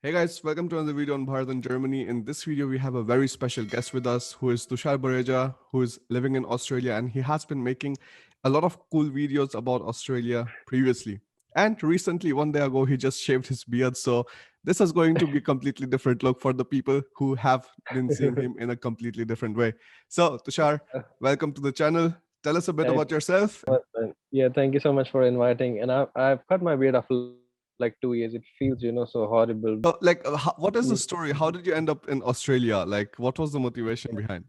Hey guys, welcome to another video on Bharat and Germany. In this video, we have a very special guest with us who is Tushar Bareja, who is living in Australia, and he has been making a lot of cool videos about Australia previously. And recently, one day ago, he just shaved his beard. So this is going to be a completely different look for the people who have been seeing him in a completely different way. So, Tushar, welcome to the channel. Tell us a bit Thank about yourself. you so much, man. Yeah, thank you so much for inviting. And I've cut my beard after like 2 years. It feels, so horrible. So, what is the story? How did you end up in Australia? Like, what was the motivation behind?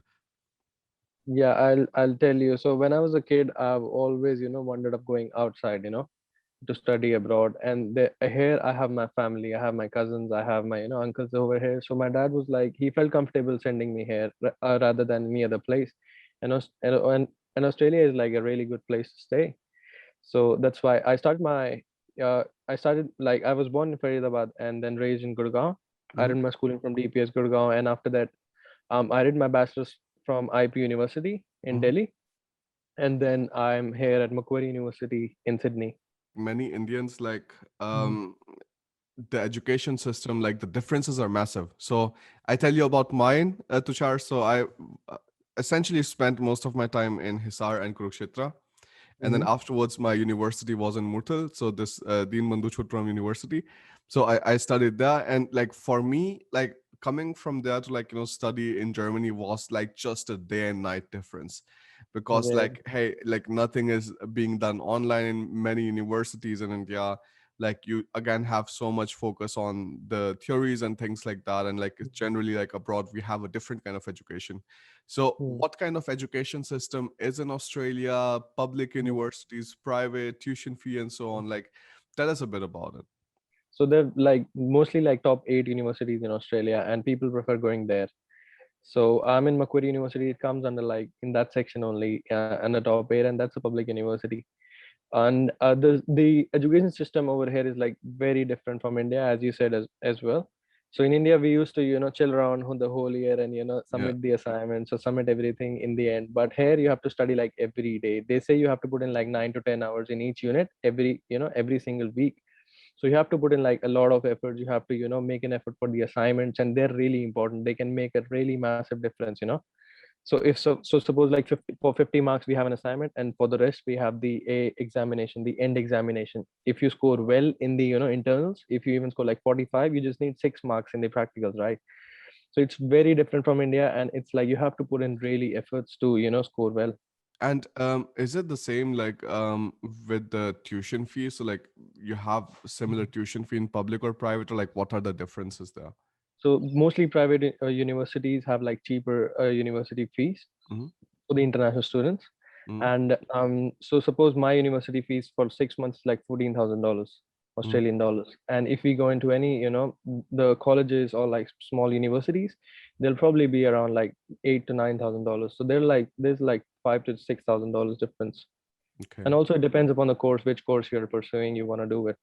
Yeah, I'll tell you. So when I was a kid, I've always, wandered up going outside, to study abroad. And here I have my family, I have my cousins, I have my, uncles over here. So my dad was like, he felt comfortable sending me here rather than any other place. And Australia is like a really good place to stay. So that's why I started like I was born in Faridabad and then raised in Gurgaon. I Mm-hmm. did my schooling from DPS Gurgaon, and after that, I did my bachelor's from IP University in Mm-hmm. Delhi, and then I'm here at Macquarie University in Sydney. Many Indians Mhm. the education system, like the differences are massive. So I tell you about mine, Tushar. So I uh, essentially spent most of my time in Hisar and Kurukshetra. And then Mhm. afterwards, my university was in Murthal. So this Deen Bandhu Chhotram University. So I studied there. And like for me, like coming from there to study in Germany was like just a day and night difference because Yeah. like hey like nothing is being done online in many universities in India. Like you again have so much focus on the theories and things like that, and like it's generally like abroad we have a different kind of education. So Mhm. what kind of education system is in Australia? Public Mhm. universities, private, tuition fee, and so on? Like tell us a bit about it. So they're like mostly like top 8 universities in Australia, and people prefer going there. So I'm in Macquarie University. It comes under like in that section only, under top 8, and that's a public university. And the education system over here is like very different from India, as you said as well. So in India, we used to chill around the whole year and Yeah. submit the assignments or submit everything in the end. But here you have to study like every day. They say you have to put in like 9 to 10 hours in each unit every single week. So you have to put in like a lot of effort. You have to make an effort for the assignments, and they're really important. They can make a really massive difference. So if so suppose like 50, for 50 marks we have an assignment, and for the rest we have the examination, the end examination. If you score well in the internals, if you even score like 45, you just need 6 marks in the practicals, right? So it's very different from India, and it's like you have to put in really efforts to score well. And is it the same like with the tuition fee? So like you have similar tuition fee in public or private, or like what are the differences there? So mostly private universities have like cheaper university fees Mm-hmm. for the international students. Mm-hmm. And so suppose my university fees for 6 months like $14,000 Mm-hmm. Australian dollars. And if we go into any, the colleges or like small universities, they'll probably be around like $8 to $9,000. So they're like there's like $5 to $6,000 difference. Okay. And also it depends upon the course, which course you're pursuing, you want to do it.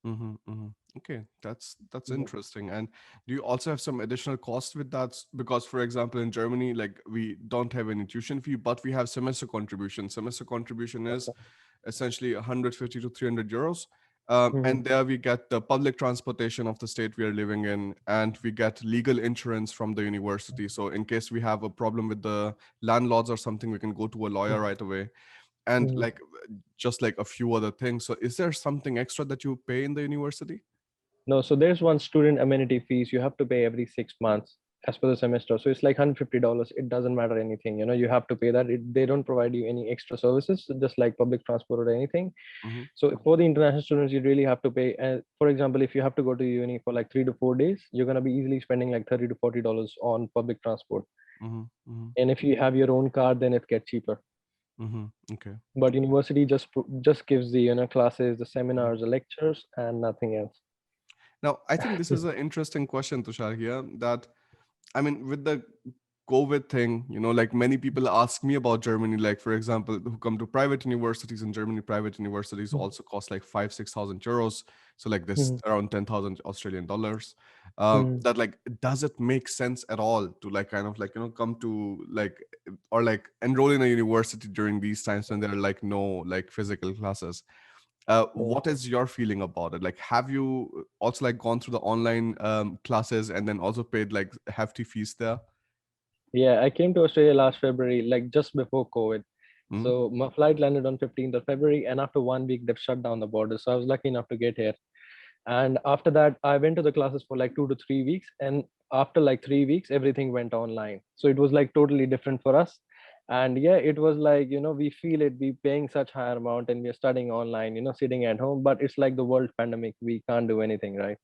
Mm-hmm, mm-hmm. Okay, that's Mhm. interesting. And do you also have some additional cost with that? Because, for example, in Germany, like we don't have any tuition fee, but we have semester contribution. Semester contribution is Okay. essentially 150 to 300 euros. Mhm. And there we get the public transportation of the state we are living in, and we get legal insurance from the university. So in case we have a problem with the landlords or something, we can go to a lawyer right away. And Mhm. like just like a few other things. So is there something extra that you pay in the university? No, so there's one student amenity fees you have to pay every 6 months as per the semester. So it's like $150. It doesn't matter anything. You have to pay that. They don't provide you any extra services, just like public transport or anything. Mm-hmm. So for the international students, you really have to pay. For example, if you have to go to uni for like 3 to 4 days, you're gonna be easily spending like $30 to $40 on public transport. Mm-hmm. Mm-hmm. And if you have your own car, then it gets cheaper. Mm-hmm. Okay. But university just gives the classes, the Mhm. seminars, the lectures, and nothing else. Now, I think this is an interesting question, Tushar, here that I mean, with the COVID thing, like many people ask me about Germany, like for example, who come to private universities in Germany, private universities also cost like 5,000 to 6,000 euros. So like this Mhm. around 10,000 Australian dollars. Mhm. That like, does it make sense at all to like kind of like, come to like, or like enroll in a university during these times when there are like no like physical classes? Yeah. What is your feeling about it? Like, have you also like gone through the online classes and then also paid like hefty fees there? Yeah, I came to Australia last February, like just before COVID. Mm-hmm. So my flight landed on 15th of February, and after 1 week, they've shut down the border. So I was lucky enough to get here. And after that, I went to the classes for like 2 to 3 weeks. And after like 3 weeks, everything went online. So it was like totally different for us. And yeah, it was like, we feel it, we paying such higher amount and we're studying online, sitting at home, but it's like the world pandemic. We can't do anything, right?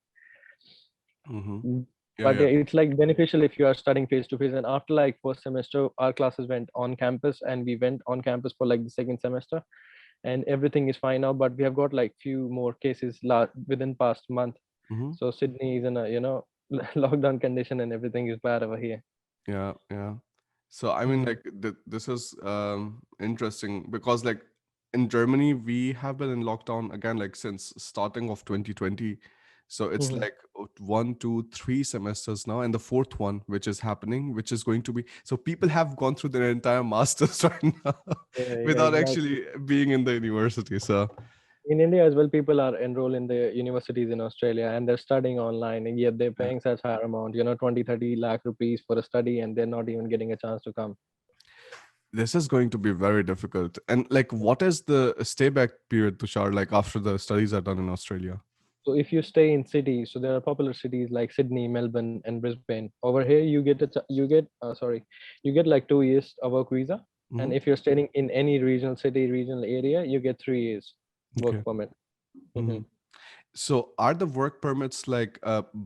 Mm-hmm. Mm. Yeah, But yeah. yeah, it's like beneficial if you are studying face to face. And after like first semester, our classes went on campus, and we went on campus for like the second semester, and everything is fine now. But we have got like few more cases within past month. Mm-hmm. So Sydney is in a lockdown condition, and everything is bad over here. Yeah, yeah. So I mean, Mm. like this is interesting because like in Germany we have been in lockdown again like since starting of 2020. So it's Mhm. like 1, 2, 3 semesters now, and the fourth one which is happening, which is going to be. So people have gone through their entire masters right now Yeah, yeah, without exactly. actually being in the university. So In India as well, people are enrolled in the universities in Australia, and they're studying online, and yet they're yeah. paying such higher amount, 20, 30 lakh rupees for a study, and they're not even getting a chance to come. This is going to be very difficult. And like, what is the stay back period, Tushar? Like after the studies are done in Australia? So if you stay in cities, so there are popular cities like Sydney, Melbourne, and Brisbane. Over here, you get like 2 years a work visa, Hmm. and if you're staying in any regional city, regional area, you get 3 years work Okay. permit. Hmm. Mhm. So are the work permits like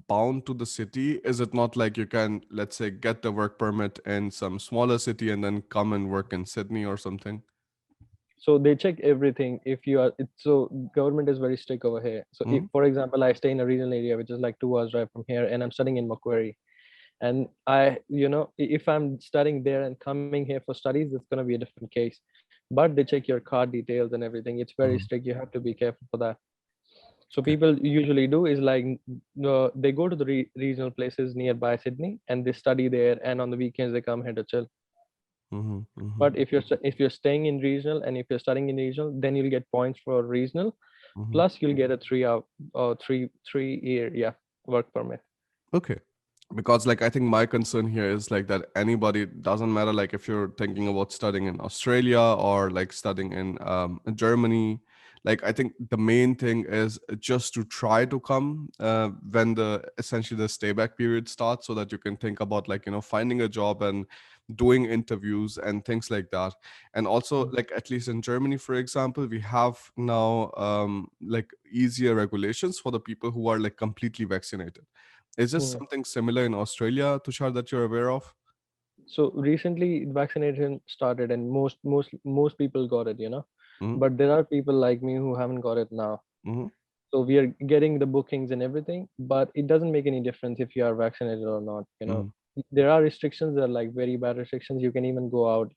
bound to the city? Is it not like you can, let's say, get the work permit in some smaller city and then come and work in Sydney or something? So they check everything. If you are, so government is very strict over here. So if, Hmm. for example, I stay in a regional area which is like 2 hours drive from here, and I'm studying in Macquarie, and if I'm studying there and coming here for studies, it's going to be a different case. But they check your card details and everything. It's very Hmm. strict. You have to be careful for that. So Okay. people usually do is like, they go to the regional places nearby Sydney, and they study there, and on the weekends they come here to chill. Hmm. Hmm. But if you're staying in regional, and if you're studying in regional, then you'll get points for regional, Hmm. plus you'll get a 3 hour or three year, yeah, work permit. Okay. Because like I think my concern here is like that anybody doesn't matter like if you're thinking about studying in Australia or like studying in Germany, like I think the main thing is just to try to come when the essentially the stay back period starts, so that you can think about like finding a job and doing interviews and things like that. And also Mm. like at least in Germany, for example, we have now like easier regulations for the people who are like completely vaccinated. Is this Mm. something similar in Australia, Tushar, that you're aware of? So recently vaccination started, and most people got it, Mm-hmm. but there are people like me who haven't got it now. Mm-hmm. So we are getting the bookings and everything, but it doesn't make any difference if you are vaccinated or not. There are restrictions that are like very bad restrictions. You can even go out,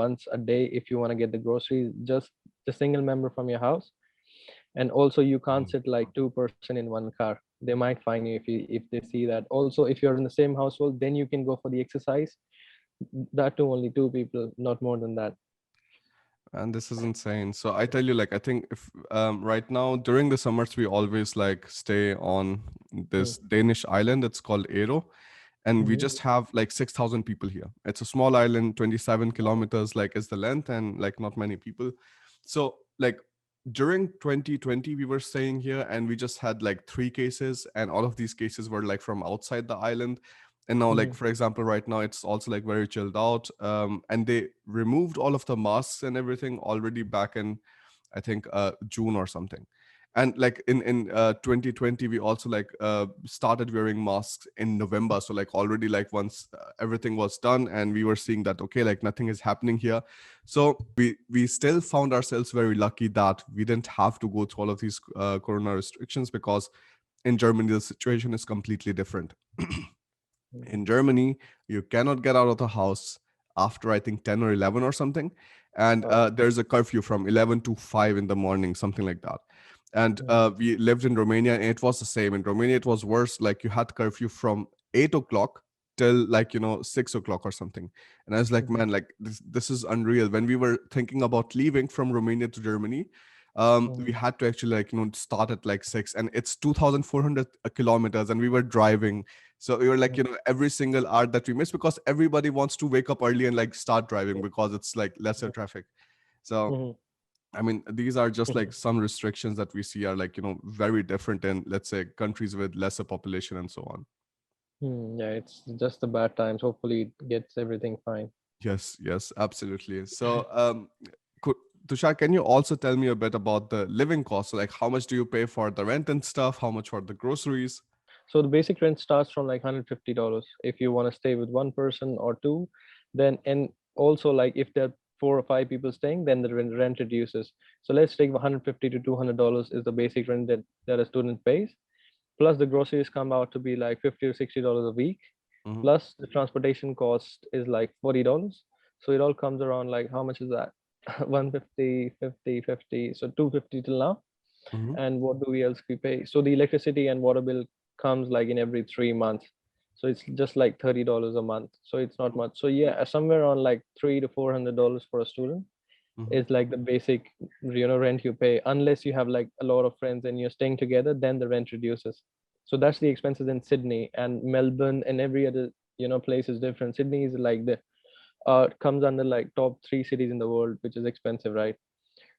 once a day if you want to get the groceries, just a single member from your house. And also you can't Mm-hmm. sit like two-person in one car. They might fine you if they see that. Also, if you're in the same household, then you can go for the exercise. That too, only two people, not more than that. And this is insane. So I tell you, like, I think if right now during the summers we always like stay on Mm. this Danish island. It's called Ero, and we Mhm. just have like 6,000 people here. It's a small island, 27 kilometers, like is the length, and like not many people. So like during 2020, we were staying here, and we just had like 3 cases, and all of these cases were like from outside the island. And now like Mhm. for example right now it's also like very chilled out, and they removed all of the masks and everything already back in I think June or something. And like in 2020 we also like started wearing masks in November, so like already like once everything was done and we were seeing that okay, like nothing is happening here. So we still found ourselves very lucky that we didn't have to go through all of these corona restrictions, because in Germany the situation is completely different. Mhm. In Germany, you cannot get out of the house after I think 10 or 11 or something. And there's a curfew from 11 to 5 in the morning, something like that. And Mhm. we lived in Romania, and it was the same. In Romania, it was worse. Like you had curfew from 8 o'clock till like 6 o'clock or something. And I was like, Mhm. man, like this is unreal. When we were thinking about leaving from Romania to Germany, Mhm. we had to actually like start at like 6, and it's 2,400 kilometers, and we were driving. So we were like, every single hour that we miss, because everybody wants to wake up early and like start driving because it's like lesser traffic. So Mhm. I mean, these are just Mhm. like some restrictions that we see are like, very different in, let's say, countries with lesser population and so on. Yeah, it's just the bad times. Hopefully, it gets everything fine. Yes, yes, absolutely. So, could, Tushar, can you also tell me a bit about the living costs? So, like, how much do you pay for the rent and stuff? How much for the groceries? So the basic rent starts from like $150 if you want to stay with one person or two. Then and also like if there are 4 or 5 people staying, then the rent reduces. So let's take 150 to $200 is the basic rent that a student pays. Plus the groceries come out to be like $50 to $60 a week. Mm-hmm, Plus the transportation cost is like $40. So it all comes around like how much is that? 150, 50, 50. So 250 till now. mm-hmm, And what do we else we pay? So the electricity and water bill comes like in every 3 months. So it's just like $30 a month. So it's not much. So yeah, somewhere on like $300 to $400 for a student mm-hmm. is like the basic rent you pay. Unless you have like a lot of friends and you're staying together, then the rent reduces. So that's the expenses in Sydney and Melbourne and every other place is different. Sydney is like the comes under like top 3 cities in the world, which is expensive, right?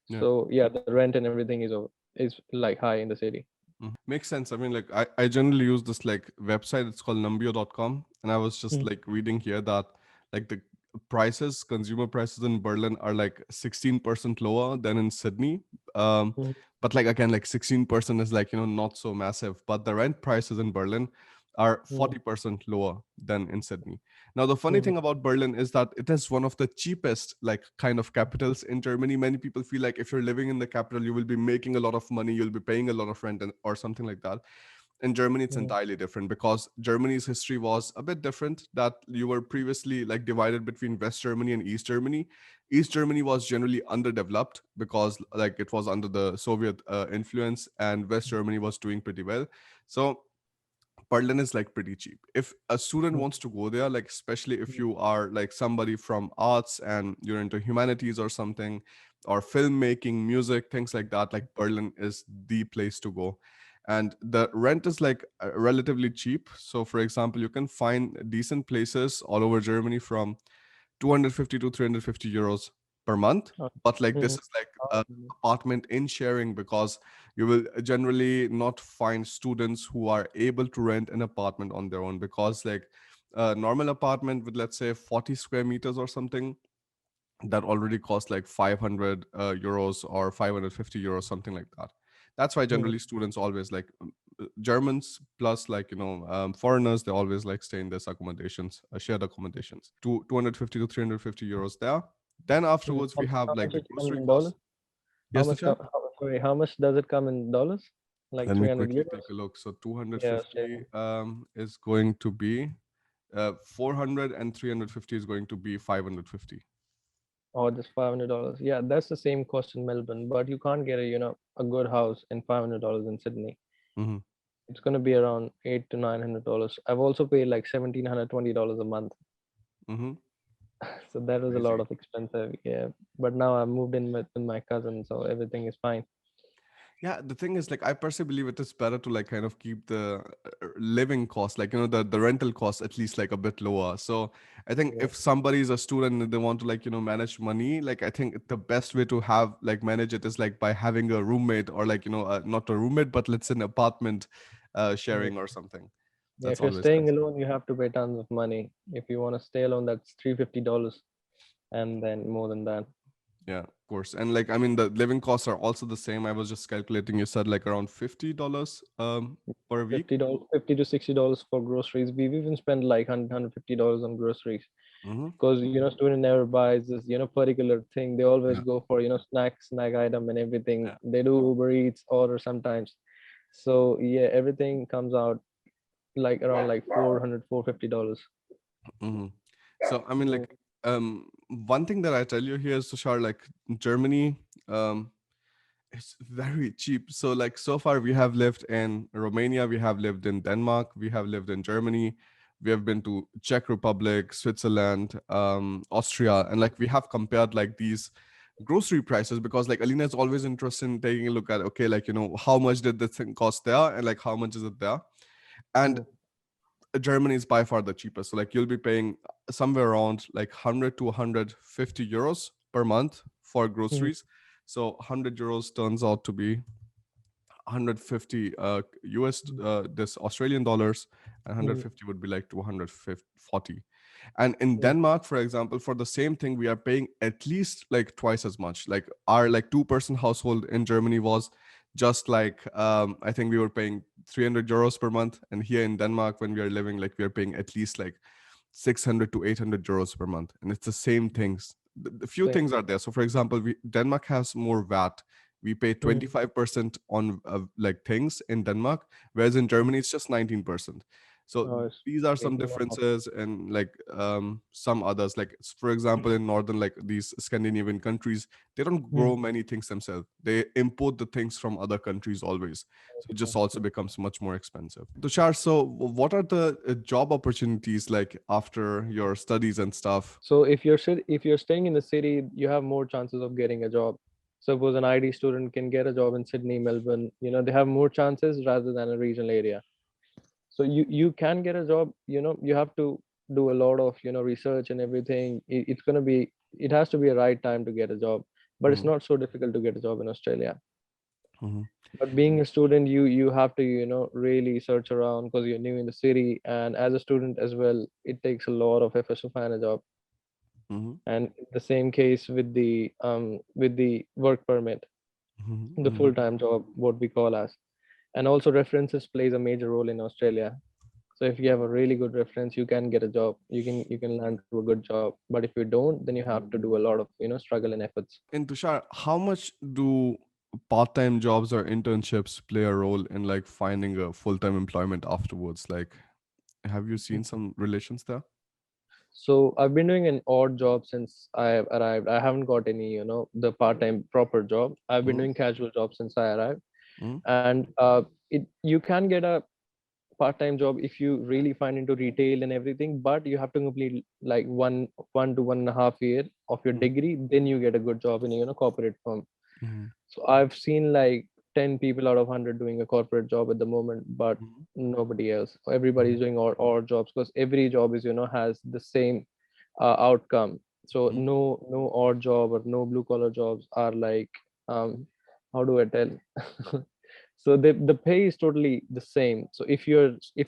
Yeah. So yeah, the rent and everything is like high in the city. Makes sense. I mean, like I generally use this like website. It's called numbeo.com. And I was just Mhm. like reading here that like the prices, consumer prices in Berlin are like 16% lower than in Sydney. Um, Mhm. but like again, like 16% is like, not so massive. But the rent prices in Berlin are Mhm. 40% lower than in Sydney. Now, the funny Mhm. thing about Berlin is that it is one of the cheapest, like, kind of capitals in Germany. Many people feel like if you're living in the capital, you will be making a lot of money, you'll be paying a lot of rent, or something like that. In Germany, it's Mhm. entirely different, because Germany's history was a bit different. That you were previously like divided between West Germany and East Germany. East Germany was generally underdeveloped because like it was under the Soviet influence, and West Germany was doing pretty well. So Berlin is like pretty cheap. If a student Mhm. wants to go there, like especially if Mhm. you are like somebody from arts and you're into humanities or something, or filmmaking, music, things like that, like Berlin is the place to go. And the rent is like relatively cheap. So, for example, you can find decent places all over Germany from 250 to 350 euros per month. Okay. But like this Mhm. is like a Oh, apartment in sharing, because you will generally not find students who are able to rent an apartment on their own, because like a normal apartment with, let's say, 40 square meters or something, that already costs like 500 euros or 550 euros, something like that. That's why mhm. generally students always like Germans plus like foreigners, they always like stay in this accommodations, shared accommodations, 250 to 350 euros there. Then Mhm. afterwards we have How like much the it come grocery in costs. dollars? Yes, Tushar? Sorry, how much does it come in dollars? Like Let me 300 quickly euros? take a look. So Yeah, 250 same. is going to be 400, and 350 is going to be 550. Or just $500. Yeah, that's the same cost in Melbourne, but you can't get a good house in $500 in Sydney. Mm-hmm. It's gonna be around $800 to $900. I've also paid like $1,720 a month. Mm-hmm. So that was a lot Crazy. of expensive. Yeah, but now I moved in with my cousin, so everything is fine. Yeah, the thing is, like, I personally believe it is better to like kind of keep the living cost, like the rental cost at least like a bit lower. So I think Yeah. if somebody is a student and they want to like manage money, like I think the best way to have like manage it is like by having a roommate, or like not a roommate, but let's say an apartment Yeah. sharing or something. Yeah, That's if you're always staying best. alone, you have to pay tons of money. If you want to stay alone, that's $350 and then more than that. Yeah, of course. And like I mean, the living costs are also the same. I was just calculating. You said like around $50 per week. $50, $50 to $60 for groceries. We've even spent like $150 on groceries Mm-hmm. because student never buys this particular thing. They always Yeah. go for snack item and everything. Yeah. They do Uber Eats order sometimes. So yeah, everything comes out like around like 400 $450. Mm-hmm. So I mean, Mm. like, one thing that I tell you here is, Tushar, like Germany, it's very cheap. So like so far we have lived in Romania, we have lived in Denmark, we have lived in Germany, we have been to Czech Republic, Switzerland, Austria, and like we have compared like these grocery prices, because like Alina is always interested in taking a look at, okay, like, how much did the thing cost there, and like how much is it there. And Mm, Germany is by far the cheapest. So like you'll be paying somewhere around like 100 to 150 euros per month for mm, groceries. So 100 euros turns out to be 150 US this Australian dollars, and mm, 150 would be like 240. And in mm, Denmark, for example, for the same thing, we are paying at least like twice as much. Like our like two-person household in Germany was just like I think we were paying 300 euros per month, and here in Denmark, when we are living, like we are paying at least like 600 to 800 euros per month, and it's the same things. The few same. things are there. So for example, Denmark has more VAT. We pay Mm, 25% on like things in Denmark, whereas in mm. Germany it's just 19%. So Oh, it's these are some making a lot. differences, and like some others, like for example in northern, like these Scandinavian countries, they don't Mm, grow many things themselves. They import the things from other countries always, so it just also becomes much more expensive. Tushar, so what are the job opportunities like after your studies and stuff? So if you're staying in the city, you have more chances of getting a job. Suppose an ID student can get a job in Sydney, Melbourne. They have more chances rather than a regional area. So you can get a job. You have to do a lot of research and everything. It has to be a right time to get a job, but it's Mhm, not so difficult to get a job in Australia. mhm, But being a student, you have to really search around because you're new in the city, and as a student as well, it takes a lot of effort to find a job. mhm, And the same case with the work permit, mhm, the mhm. full-time job, what we call as. And also references plays a major role in Australia. So if you have a really good reference, you can get a job. You can land to a good job. But if you don't, then you have to do a lot of struggle and efforts. And Tushar, how much do part-time jobs or internships play a role in like finding a full-time employment afterwards? Like, have you seen some relations there? So I've been doing an odd job since I have arrived. I haven't got any the part-time proper job. I've been Mm-hmm. doing casual jobs since I arrived. Mm-hmm. And you can get a part-time job if you really find into retail and everything, but you have to complete like one to 1.5 year of your degree, then you get a good job in a corporate firm. Mm-hmm. So I've seen like 10 people out of 100 doing a corporate job at the moment, but nobody else. Everybody's doing odd jobs because every job is has the same outcome. So Mm-hmm. no odd job or no blue collar jobs are like how do I tell? So the pay is totally the same. So if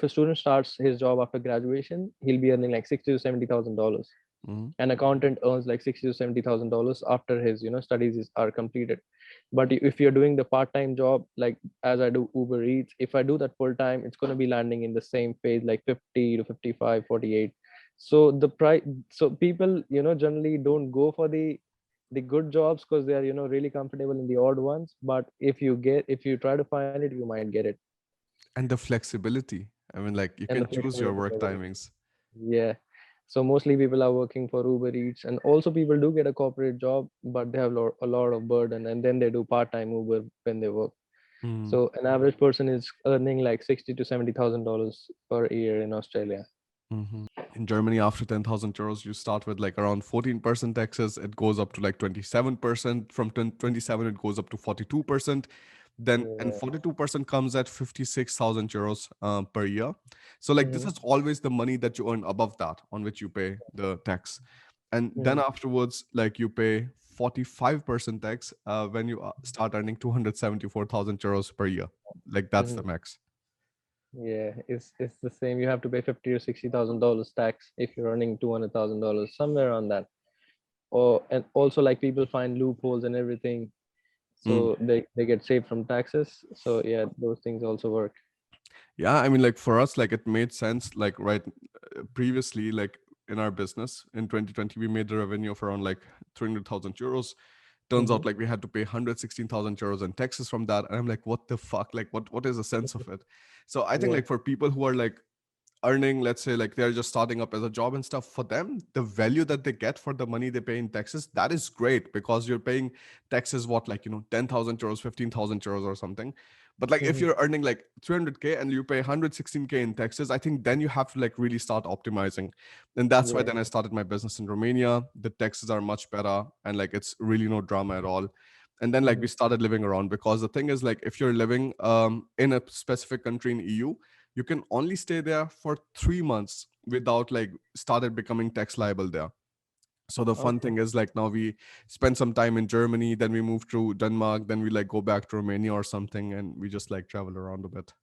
a student starts his job after graduation, he'll be earning like 60 to 70 thousand dollars. Mm-hmm. An accountant earns like 60 to 70 thousand dollars after his studies are completed. But if you're doing the part-time job, like as I do Uber Eats, if I do that full time, it's going to be landing in the same phase like 50 to 55, 48. So the price, so people generally don't go for the good jobs because they are really comfortable in the odd ones. But if you try to find it, you might get it. And the flexibility. I mean, like you And the can choose your flexibility work level. timings. Yeah. So mostly people are working for Uber Eats, and also people do get a corporate job, but they have a lot of burden, and then they do part-time Uber when they work. Mm-hmm. So an average person is earning like 60 to 70 thousand dollars per year in Australia. In Germany, after 10,000 euros, you start with like around 14% taxes. It goes up to like 27%. From 27, it goes up to 42%. Then, and Yeah. 42% comes at 56,000 euros per year. So, like, this Mm-hmm. is always the money that you earn above that on which you pay the tax. And then Mm-hmm. afterwards, like, you pay 45% tax when you start earning 274,000 euros per year. Like, that's the Mm-hmm. max. Yeah, it's the same. You have to pay 50 to 60 thousand dollars tax if you're earning $200,000, somewhere on that. Or and also like people find loopholes and everything, Mm. so they get saved from taxes. So yeah, those things also work. Yeah, I mean, like for us, like it made sense. Like right previously, like in our business in 2020, we made the revenue of around like 300,000 euros. Turns Mm-hmm. out like we had to pay 116,000 euros in taxes from that, and I'm like, what the fuck? Like, what is the sense of it? So I think Yeah. like for people who are like earning, let's say like they're just starting up as a job and stuff, for them the value that they get for the money they pay in taxes, that is great, because you're paying taxes what, like 10,000 euros, 15,000 euros or something. But like if Mhm. you're earning like 300K and you pay 116K in taxes, I think then you have to like really start optimizing. And that's why Yeah. then I started my business in Romania. The taxes are much better and like it's really no drama at all. And then like we Mhm. started living around, because the thing is like if you're living in a specific country in EU, you can only stay there for 3 months without like started becoming tax liable there. So the fun Okay. thing is like now we spend some time in Germany, then we move to Denmark, then we like go back to Romania or something, and we just like travel around a bit.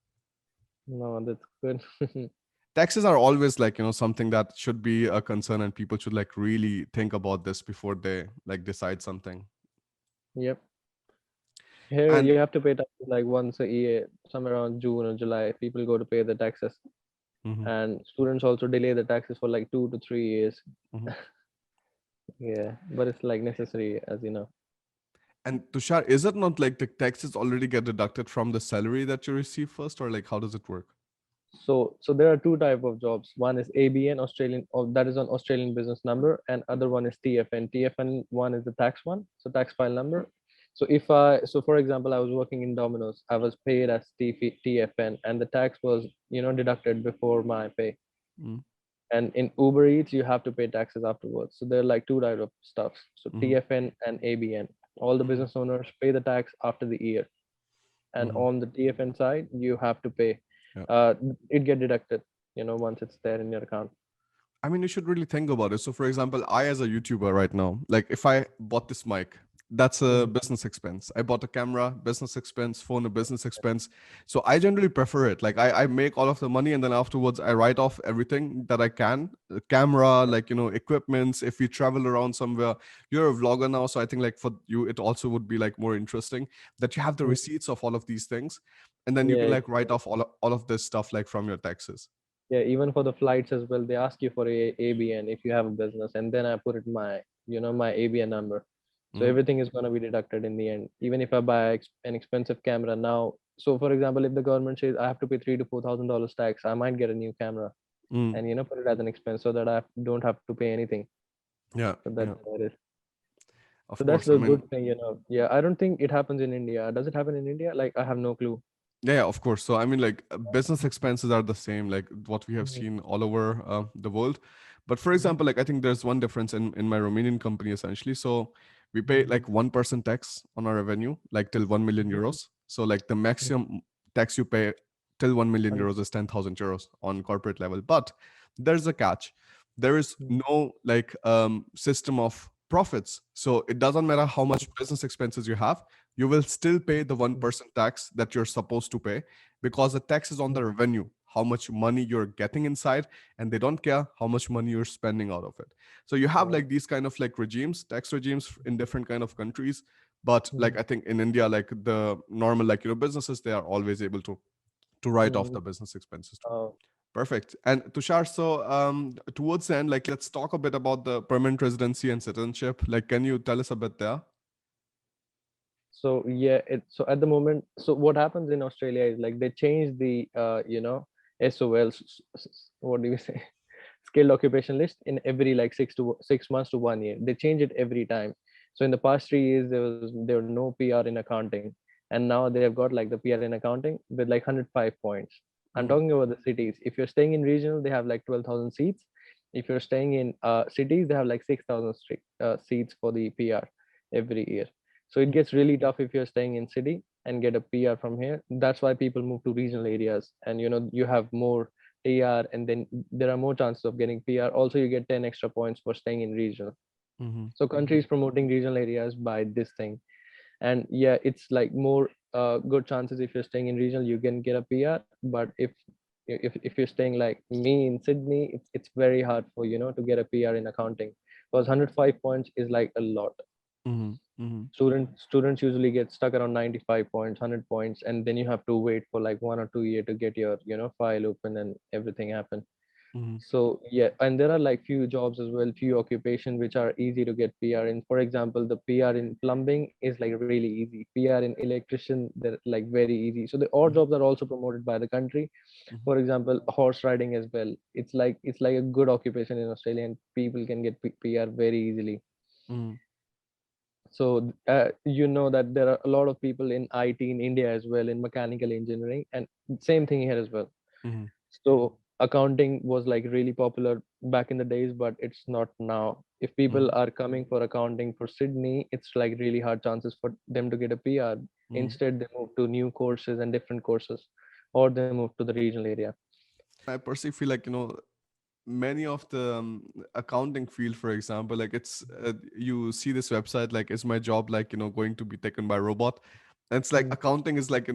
No, that's good. Taxes are always like, something that should be a concern, and people should like really think about this before they like decide something. Yep. Here And you have to pay taxes like once a year, somewhere around June or July. People go to pay the taxes, mhm, and students also delay the taxes for like 2 to 3 years. mhm. Yeah, but it's like necessary, as you know. And Tushar, is it not like the taxes already get deducted from the salary that you receive first, or like how does it work? So there are two type of jobs. One is ABN, Australian, or that is an Australian business number, and other one is TFN. TFN one is the tax one, so tax file number. So for example, I was working in Domino's. I was paid as TFN, and the tax was deducted before my pay. Mm, And in Uber Eats, you have to pay taxes afterwards. So there are like two type of stuff. So mhm, TFN and ABN. All the mhm, business owners pay the tax after the year, and mhm. on the TFN side, you have to pay. Yeah. Uh, it get deducted, once it's there in your account. I mean, you should really think about it. So, for example, I, as a YouTuber right now, like if I bought this mic, that's a Mhm. business expense. I bought a camera, business expense, phone, a business expense. So, I generally prefer it. Like, I make all of the money and then afterwards I write off everything that I can. Camera, like, equipments. If you travel around somewhere, you're a vlogger now. So, I think, like, for you, it also would be like more interesting that you have the Mm. receipts of all of these things. And then you Yeah, can like write off all of this stuff like from your taxes. yeah. Even for the flights as well, they ask you for a ABN if you have a business, and then I put it my ABN number. So Mm, everything is gonna be deducted in the end. Even if I buy an expensive camera now. So for example, if the government says I have to pay $3,000 to $4,000 tax, I might get a new camera mm. and put it as an expense so that I don't have to pay anything. Yeah, So that's yeah. how it is. So Of that's course. I the mean, good thing. Yeah, I don't think it happens in India. Does it happen in India? Like I have no clue. yeah, yeah, of course. So, I mean, like business expenses are the same, like what we have Mhm, seen all over the world. But for mhm, example, like I think there's one difference in my Romanian company essentially. So, we pay mhm, like 1% tax on our revenue, like till 1 million mhm, euros. So, like the mhm. maximum tax you pay till 1 million And- euros is 10,000 euros on corporate level. But there's a catch. There is mhm, no like system of profits. So, it doesn't matter how much business expenses you have, you will still pay the mhm, 1% tax that you're supposed to pay, because the tax is on mhm. the revenue, how much money you're getting inside, and they don't care how much money you're spending out of it. So you have Oh, like these kind of like regimes, tax regimes in different kind of countries. But like mhm, I think in India, like the normal like businesses, they are always able to write off mhm. the business expenses too. Oh, Perfect. And Tushar, so towards the end, like let's talk a bit about the permanent residency and citizenship. Like, can you tell us a bit there? so yeah, so at the moment, so what happens in Australia is like they change the SOLs. What do you say? Skilled occupation list in every like 6 months to 1 year. They change it every time. So in the past 3 years, there were no PR in accounting, and now they have got like the PR in accounting with like 105 points. I'm Mm-hmm. talking about the cities. If you're staying in regional, they have like 12,000 seats. If you're staying in cities, they have like 6,000 seats for the PR every year. So it gets really tough if you're staying in city and get a PR from here. That's why people move to regional areas, and you have more TR, and then there are more chances of getting PR. Also, you get 10 extra points for staying in regional. Mm-hmm. So countries promoting regional areas by this thing, and yeah, it's like more good chances if you're staying in regional, you can get a PR. But if you're staying like me in Sydney, it's very hard for to get a PR in accounting, because 105 points is like a lot. Mm-hmm. Mm-hmm. Students usually get stuck around 95 points, 100 points, and then you have to wait for like 1 or 2 years to get your file open and everything happen. Mm-hmm. So yeah, and there are like few jobs as well, few occupations which are easy to get PR in. For example, the PR in plumbing is like really easy. PR in electrician, they're like very easy. So the odd jobs are also promoted by the country. Mm-hmm. For example, horse riding as well. It's like a good occupation in Australia, and people can get PR very easily. Mm-hmm. So you know that there are a lot of people in IT in India as well, in mechanical engineering, and same thing here as well. Hmm. So accounting was like really popular back in the days, but it's not now. If people Hmm. are coming for accounting for Sydney, it's like really hard chances for them to get a PR. Hmm. Instead, they move to new courses and different courses, or they move to the regional area. I personally feel like, many of the accounting field, for example, like it's you see this website, like, is my job like, going to be taken by robot? And it's like Mm, accounting is like,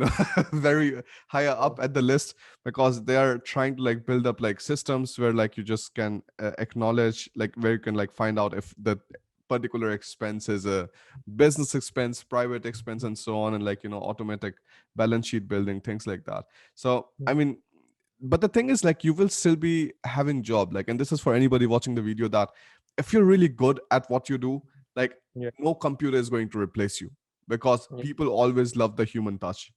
very higher yeah, up at the list, because they are trying to like build up like systems where like you just can acknowledge, like where you can like find out if the particular expense is a business expense, private expense, and so on, and like, automatic balance sheet building, things like that. So mm, I mean, but the thing is, like, you will still be having job, like, and this is for anybody watching the video, that if you're really good at what you do, like, yeah, no computer is going to replace you, because yeah, people always love the human touch.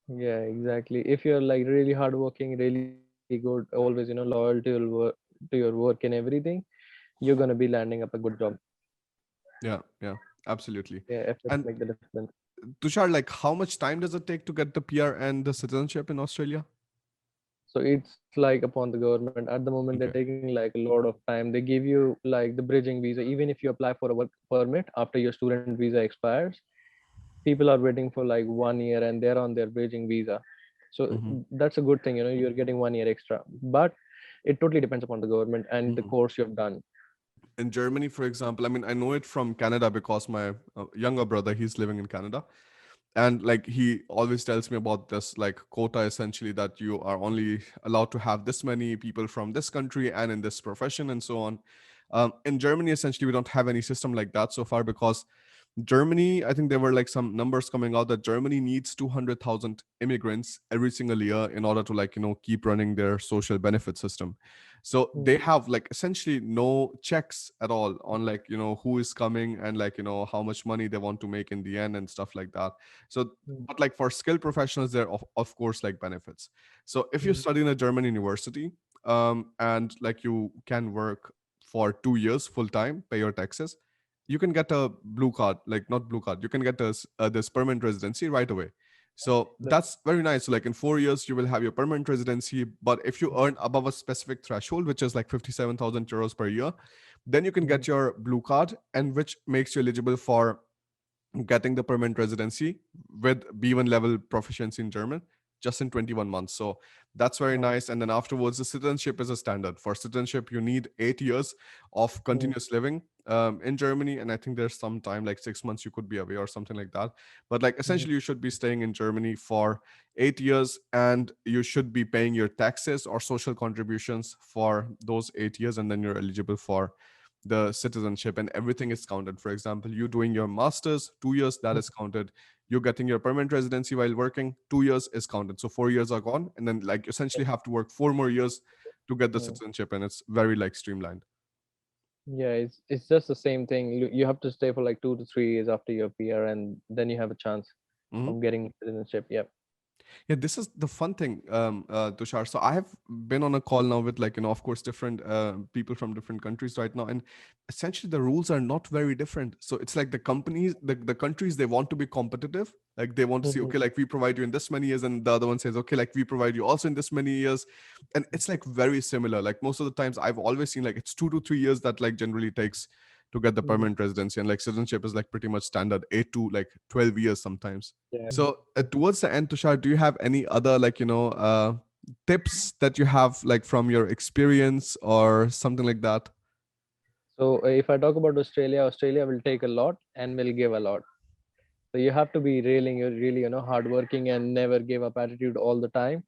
yeah, exactly. If you're like really hardworking, really good, always loyal to your work and everything, you're gonna be landing up a good job. Yeah, yeah, absolutely. Yeah, efforts And make the difference. Tushar, like, how much time does it take to get the PR and the citizenship in Australia? So it's like upon the government. At the moment, they're Okay. taking like a lot of time. They give you like the bridging visa. Even if you apply for a work permit after your student visa expires, people are waiting for like 1 year and they're on their bridging visa. So Hmm. that's a good thing, you're getting 1 year extra. But it totally depends upon the government and the Hmm. course you've done. In Germany, for example, I mean, I know it from Canada, because my younger brother, he's living in Canada, and like he always tells me about this like quota, essentially, that you are only allowed to have this many people from this country and in this profession, and so on. In Germany, essentially, we don't have any system like that so far, because Germany, I think there were like some numbers coming out that Germany needs 200,000 immigrants every single year in order to, like, keep running their social benefit system. So they Mm, have like essentially no checks at all on, like, who is coming, and like, how much money they want to make in the end and stuff like that. So, mm, but like for skilled professionals, there of course like benefits. So if you mm, study in a German university, and like you can work for 2 years full time, pay your taxes, you can get a blue card, like not blue card, you can get this permanent residency right away. So that- that's very nice. So like in 4 years you will have your permanent residency, but if you earn above a specific threshold, which is like 57,000 euros per year, then you can mm, get your blue card, and which makes you eligible for getting the permanent residency with B1 level proficiency in German just in 21 months. So that's very oh, nice. And then afterwards, the citizenship is a standard. For citizenship, you need 8 years of mm, continuous living in Germany. And I think there's some time, like 6 months, you could be away or something like that. But like mm, essentially, you should be staying in Germany for 8 years, and you should be paying your taxes or social contributions for those 8 years. And then you're eligible for the citizenship, and everything is counted. For example, you doing your masters 2 years, that mm, is counted. You're getting your permanent residency while working, 2 years is counted. So 4 years are gone, and then like essentially have to work 4 more years to get the mm. citizenship, and it's very like streamlined. Yeah, it's just the same thing. You have to stay for like 2 to 3 years after your PR, and then you have a chance Mhm. of getting citizenship. Yep. Yeah, this is the fun thing, Tushar. So I have been on a call now with, like, of course, different people from different countries right now, and essentially the rules are not very different. So it's like the companies, the countries, they want to be competitive. Like they want to see, Mhm, okay, like we provide you in this many years, and the other one says, okay, like we provide you also in this many years, and it's like very similar. Like most of the times, I've always seen like it's 2 to 3 years that like generally takes to get the mhm. permanent residency, and like citizenship is like pretty much standard 8 to like 12 years sometimes. Yeah. So towards the end, Tushar, do you have any other like tips that you have like from your experience or something like that? So if I talk about Australia, Australia will take a lot and will give a lot. So you have to be really hardworking and never give up attitude all the time,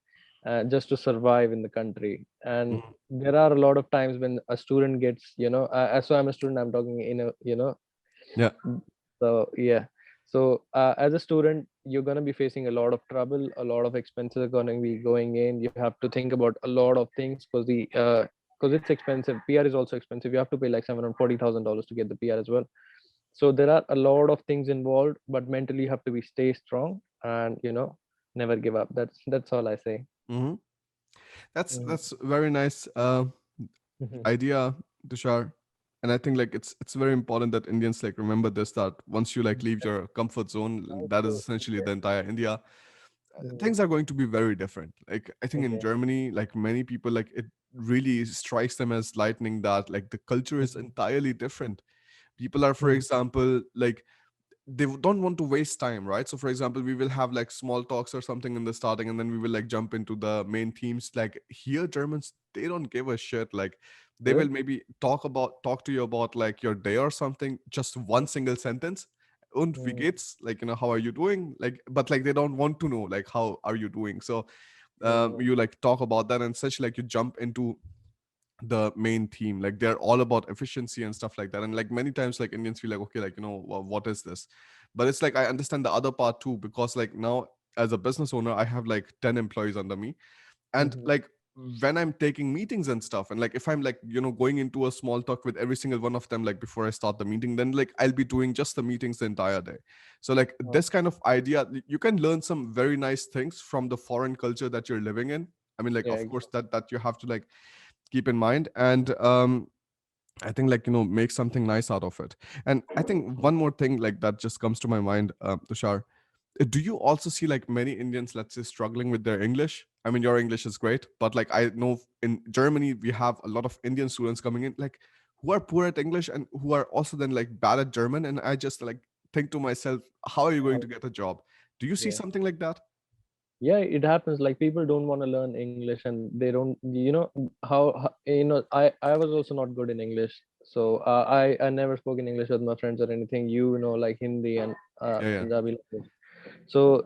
just to survive in the country. And Mhm. there are a lot of times when a student gets, so I'm a student. I'm talking Yeah. so yeah. So as a student, you're gonna be facing a lot of trouble. A lot of expenses are gonna be going in. You have to think about a lot of things because it's expensive. PR is also expensive. You have to pay like $740,000 to get the PR as well. So there are a lot of things involved, but mentally you have to be stay strong and never give up. That's all I say. Hmm. That's Mhm. that's very nice Mhm. idea, Tushar. And I think like it's very important that Indians like remember this, that once you like leave your comfort zone, that is Okay. essentially the entire India, Mm, things are going to be very different. Like I think in okay. Germany, like many people, like it really strikes them as lightning that like the culture is Mhm, entirely different. People are, for mhm, example, like don't want to waste time, right? So for example, we will have like small talks or something in the starting, and then we will like jump into the main themes. Like here Germans, they don't give a shit. Like they will good. maybe talk to you about like your day or something, just one single sentence. Und wie Mm, geht's, like, how are you doing, like, but like they don't want to know like how are you doing. So mm, you like talk about that, and such like you jump into the main theme. Like they're all about efficiency and stuff like that. And like many times like Indians feel like, okay, like, what is this? But it's like I understand the other part too, because like now as a business owner, I have like 10 employees under me. And mhm. like when I'm taking meetings and stuff, and like if I'm like, going into a small talk with every single one of them, like before I start the meeting, then like I'll be doing just the meetings the entire day. So like Oh, this kind of idea, you can learn some very nice things from the foreign culture that you're living in. I mean, like, yeah, of course, that you have to like keep in mind. And I think like, make something nice out of it. And I think one more thing like that just comes to my mind, Tushar. Do you also see like many Indians, let's say, struggling with their English? I mean, your English is great, but like I know in Germany we have a lot of Indian students coming in, like who are poor at English and who are also then like bad at German. And I just like think to myself, how are you going to get a job? Do you see yeah. something like that? Yeah, it happens. Like people don't want to learn English, and they don't, I was also not good in English. So I never spoke in English with my friends or anything, like Hindi and Yeah, yeah. Punjabi language. So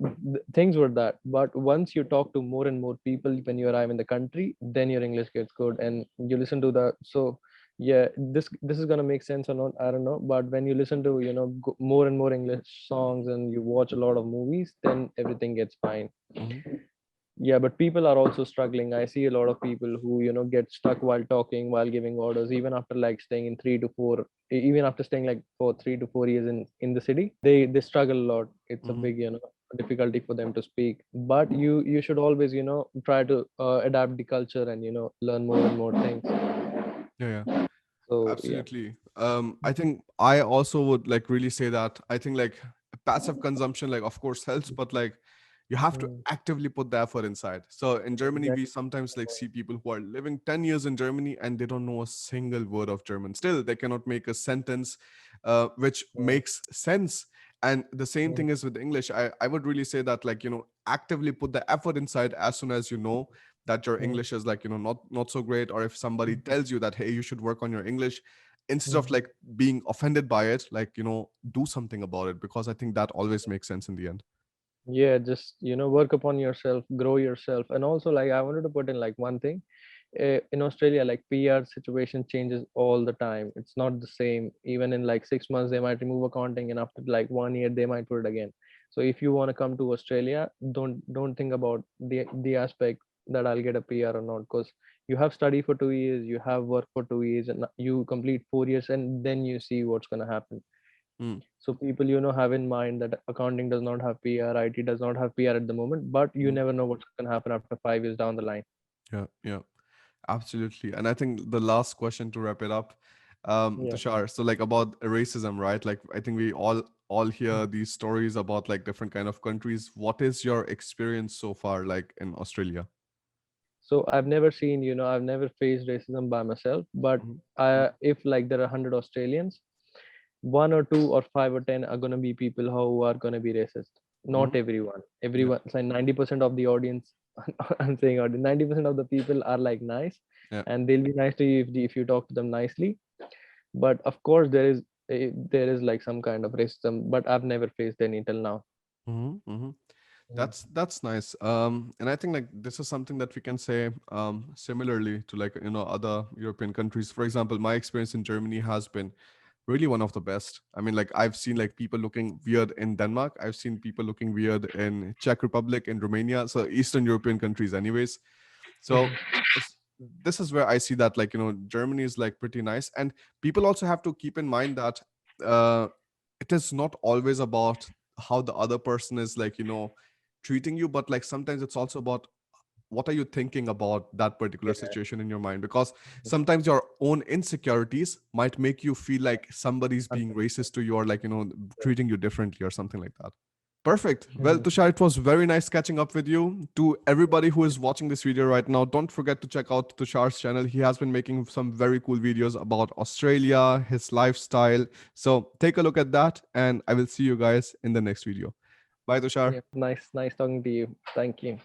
things were that, but once you talk to more and more people when you arrive in the country, then your English gets good and you listen to the. So yeah, this is gonna make sense or not, I don't know, but when you listen to more and more English songs and you watch a lot of movies, then everything gets fine. Mm-hmm. Yeah, but people are also struggling. I see a lot of people who get stuck while talking, while giving orders, even after like staying in 3 to 4, even after staying like for 3 to 4 years in the city, they struggle a lot. It's a Mm-hmm. big difficulty for them to speak, but you should always try to adapt the culture and learn more and more things. Yeah, yeah. So yeah. Absolutely. I think I also would like really say that I think like passive consumption, like of course helps, but like you have to Mm, actively put the effort inside. So in Germany, we exactly. sometimes like see people who are living 10 years in Germany and they don't know a single word of German. Still, they cannot make a sentence which Mm, makes sense. And the same mm, thing is with English. I would really say that like, actively put the effort inside as soon as you know that your mm, English is like, not so great, or if somebody tells you that hey, you should work on your English, instead of mm. like being offended by it, like, do something about it, because I think that always makes sense in the end. Yeah, just work upon yourself, grow yourself. And also, like, I wanted to put in like one thing. In Australia, like PR situation changes all the time. It's not the same. Even in like 6 months, they might remove accounting, and after like 1 year, they might put it again. So if you want to come to Australia, don't think about the aspect that I'll get a PR or not, because you have study for 2 years, you have work for 2 years, and you complete 4 years, and then you see what's gonna happen. Mm, So people, have in mind that accounting does not have PR, IT does not have PR at the moment, but you mm. never know what's gonna happen after 5 years down the line. Yeah, yeah, absolutely. And I think the last question to wrap it up, Yeah. Tushar, so like about racism, right? Like I think we all hear these stories about like different kind of countries. What is your experience so far like in Australia? So I've never seen, I've never faced racism by myself, but Mhm, if like there are 100 Australians, one or two or five or 10 are gonna be people who are gonna be racist. Not mhm. everyone. Yeah, Everyone, so 90% of the audience, I'm saying audience, 90% of the people are like nice, yeah. and they'll be nice to you if you talk to them nicely. But of course, there is like some kind of racism, but I've never faced any till now. Mm-hmm. Mm. That's nice. And I think like this is something that we can say similarly to like, other European countries. For example, my experience in Germany has been really one of the best. I mean, like I've seen like people looking weird in Denmark. I've seen people looking weird in Czech Republic, in Romania. So Eastern European countries, anyways. So this is where I see that like, Germany is like pretty nice. And people also have to keep in mind that uh, it is not always about how the other person is like, treating you, but like sometimes it's also about what are you thinking about that particular Yeah. situation in your mind? Because sometimes your own insecurities might make you feel like somebody's being 100%. racist to you, or like, treating you differently or something like that. Perfect. Well, Mhm. Tushar, it was very nice catching up with you. To everybody who is watching this video right now, don't forget to check out Tushar's channel. He has been making some very cool videos about Australia, his lifestyle. So take a look at that, and I will see you guys in the next video. Bye, Tushar. Yeah, nice talking to you. Thank you.